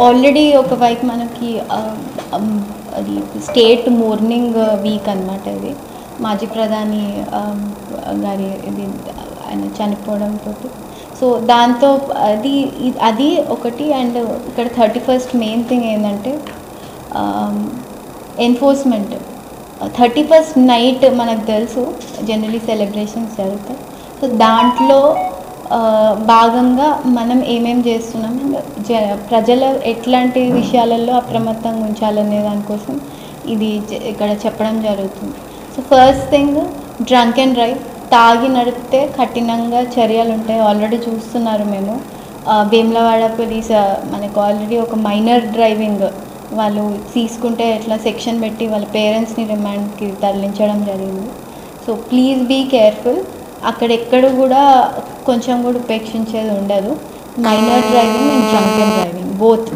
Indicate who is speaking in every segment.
Speaker 1: Already ఒకవైపు మనకి అది స్టేట్ మోర్నింగ్ వీక్ అనమాట. ఇది మాజీ ప్రధాని గారి ఇది ఆయన చనిపోవడంతో, సో దాంతో అది ఒకటి. అండ్ ఇక్కడ 31st మెయిన్ థింగ్ ఏంటంటే ఎన్ఫోర్స్మెంట్. 31st నైట్ మనకు తెలుసు జనరలీ సెలబ్రేషన్స్ జరుగుతాయి. సో దాంట్లో భాగంగా మనం ఏమేం చేస్తున్నాం, ప్రజలు ఎట్లాంటి విషయాలలో అప్రమత్తంగా ఉంచాలనే దానికోసం ఇది ఇక్కడ చెప్పడం జరుగుతుంది. So first thing, drunk and drive. తాగి నడిపితే కఠినంగా చర్యలు ఉంటాయి. ఆల్రెడీ చూస్తున్నారు మేము. వేములవాడ పోలీస్ మనకు ఆల్రెడీ ఒక మైనర్ డ్రైవింగ్ వాళ్ళు తీసుకుంటే ఎట్లా సెక్షన్ పెట్టి వాళ్ళ పేరెంట్స్ని రిమాండ్కి తరలించడం జరిగింది. So please be careful. అక్కడెక్కడ కూడా కొంచెం కూడా ఉపేక్షించేది ఉండదు. Minor driving and drunk and driving both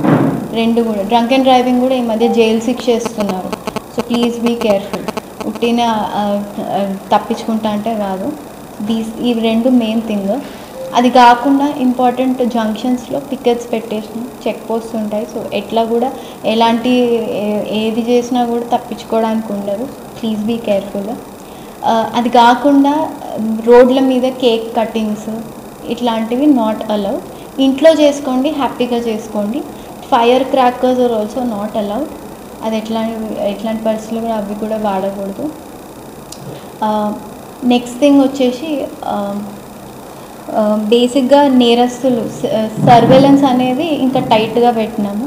Speaker 1: రెండు కూడా. డ్రంక్ అండ్ డ్రైవింగ్ కూడా ఈ మధ్య జైలు శిక్ష ఇస్తున్నారు. So please be careful. ఉట్టిన తప్పించుకుంటా అంటే కాదు. ఇవి రెండు మెయిన్ థింగ్. అది కాకుండా ఇంపార్టెంట్ జంక్షన్స్లో పికెట్స్ పెట్టేసిన చెక్ పోస్ట్ ఉంటాయి. సో ఎట్లా కూడా ఎలాంటి ఏది చేసినా కూడా తప్పించుకోవడానికి ఉండదు. Please be careful. అది కాకుండా రోడ్ల మీద కేక్ కటింగ్స్ ఇట్లాంటివి నాట్ అలౌడ్. ఇంట్లో చేసుకోండి, హ్యాపీగా చేసుకోండి. Fire crackers are also not allowed. అది ఎట్లాంటి పరిస్థితులు కూడా అవి కూడా వాడకూడదు. నెక్స్ట్ థింగ్ వచ్చేసి బేసిక్గా నేరస్తులు సర్వేలెన్స్ అనేది ఇంకా టైట్గా పెట్టినాము.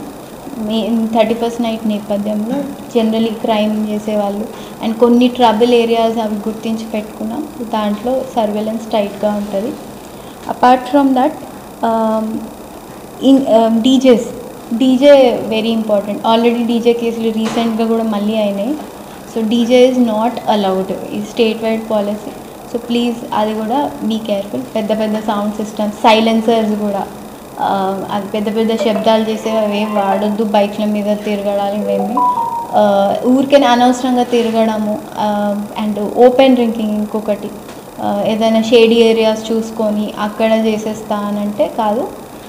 Speaker 1: 31st నైట్ నేపథ్యంలో జనరలీ క్రైమ్ చేసేవాళ్ళు అండ్ కొన్ని ట్రబుల్ ఏరియాస్ అవి గుర్తించి పెట్టుకున్నాం. దాంట్లో సర్వేలెన్స్ టైట్గా ఉంటుంది. Apart from that DJ very important. Already DJ కేసులు రీసెంట్గా కూడా మళ్ళీ అయినాయి. So DJ is not allowed. ఇది state wide policy. So please అది కూడా బీ కేర్ఫుల్. పెద్ద సౌండ్ సిస్టమ్స్, సైలెన్సర్స్ కూడా అది పెద్ద శబ్దాలు చేసేవి అవేం వాడొద్దు. బైక్ల మీద తిరగడాలు ఇవేమి ఊరికే అనవసరంగా తిరగడము. అండ్ ఓపెన్ డ్రింకింగ్ ఇంకొకటి. ఏదైనా షేడీ ఏరియాస్ చూసుకొని అక్కడ చేసేస్తా అనంటే కాదు.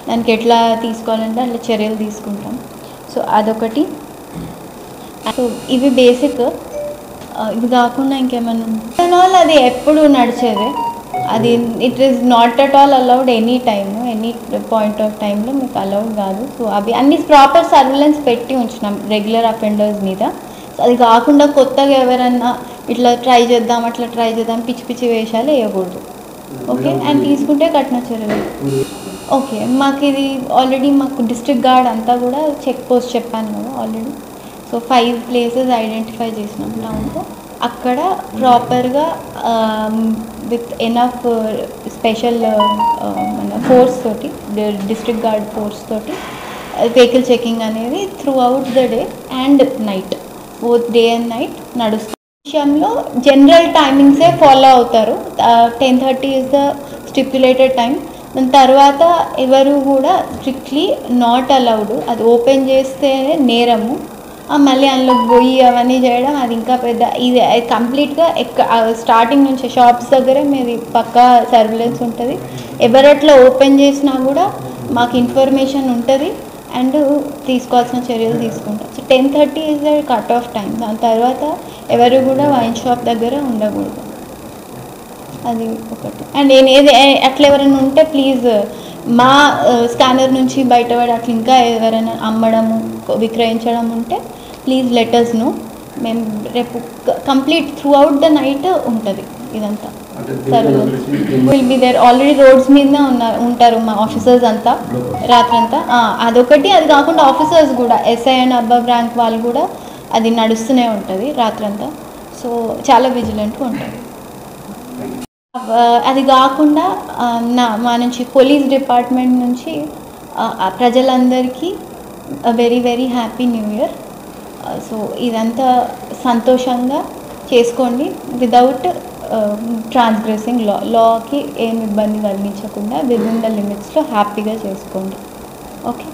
Speaker 1: దానికి ఎట్లా తీసుకోవాలంటే అట్లా చర్యలు తీసుకుంటాం. సో అదొకటి. సో ఇవి బేసిక్. ఇవి కాకుండా ఇంకేమైనా అది ఎప్పుడు నడిచేదే. అది it is not at all allowed any time, any point of టైంలో మీకు అలౌడ్ కాదు. సో అవి అన్ని ప్రాపర్ సర్వేలెన్స్ పెట్టి ఉంచినాం రెగ్యులర్ అఫెండర్స్ మీద. సో అది కాకుండా కొత్తగా ఎవరన్నా ఇట్లా ట్రై చేద్దాం అట్లా ట్రై చేద్దాం పిచ్చి వేషాలు వేయకూడదు. ఓకే. అండ్ తీసుకుంటే కఠిన చర్యలు. ఓకే. మాకు ఇది ఆల్రెడీ మాకు డిస్ట్రిక్ట్ గార్డ్ అంతా కూడా చెక్ పోస్ట్ చెప్పాను కదా ఆల్రెడీ. సో 5 ప్లేసెస్ ఐడెంటిఫై చేసినాం టౌన్లో. అక్కడ ప్రాపర్గా విత్ ఎనఫ్ స్పెషల్ మన ఫోర్స్ తోటి, డిస్ట్రిక్ట్ గార్డ్ ఫోర్స్ తోటి వెహికల్ చెకింగ్ అనేది through out the day and night, both day and night నడుస్తుంది. విషయంలో జనరల్ టైమింగ్సే ఫాలో అవుతారు. 10:30 ఈజ్ ద స్టిప్యులేటెడ్ టైం. దాని తర్వాత ఎవరు కూడా స్ట్రిక్ట్లీ నాట్ అలౌడ్. అది ఓపెన్ చేస్తేనే నేరము. మళ్ళీ అందులోకి పోయి అవన్నీ చేయడం అది ఇంకా పెద్ద. ఇది కంప్లీట్గా స్టార్టింగ్ నుంచి షాప్స్ దగ్గరే మీది పక్కా సర్వేలెన్స్ ఉంటుంది. ఎవరట్లా ఓపెన్ చేసినా కూడా మాకు ఇన్ఫర్మేషన్ ఉంటుంది అండ్ తీసుకోవాల్సిన చర్యలు తీసుకుంటాం. So 10:30 is the cut off time. దాని తర్వాత ఎవరు కూడా వైన్ షాప్ దగ్గర ఉండకూడదు. అది ఒకటి. అండ్ అట్లా ఎవరైనా ఉంటే ప్లీజ్ మా స్కానర్ నుంచి బయటపడి అట్లా ఇంకా ఎవరైనా అమ్మడము విక్రయించడం ఉంటే ప్లీజ్ లెట్ us know. మేము రేపు complete throughout the night ఉంటుంది ఇదంతా. Will be there. Already roads మీదనే ఉంటారు మా ఆఫీసర్స్ అంతా రాత్రంతా. అదొకటి. అది కాకుండా ఆఫీసర్స్ కూడా ఎస్ఐ అండ్ అబవ్ ర్యాంక్ వాళ్ళు కూడా అది నడుస్తూనే ఉంటుంది రాత్రంతా. సో చాలా విజిలెంట్గా ఉంటుంది. అది కాకుండా మా నుంచి పోలీస్ డిపార్ట్మెంట్ నుంచి ప్రజలందరికీ very very happy new year. So ఇదంతా సంతోషంగా చేసుకోండి విదౌట్ ట్రాన్స్గ్రెసింగ్ లాకి ఏం ఇబ్బంది కలిగించకుండా విదిన్ ద లిమిట్స్లో హ్యాపీగా చేసుకోండి. ఓకే.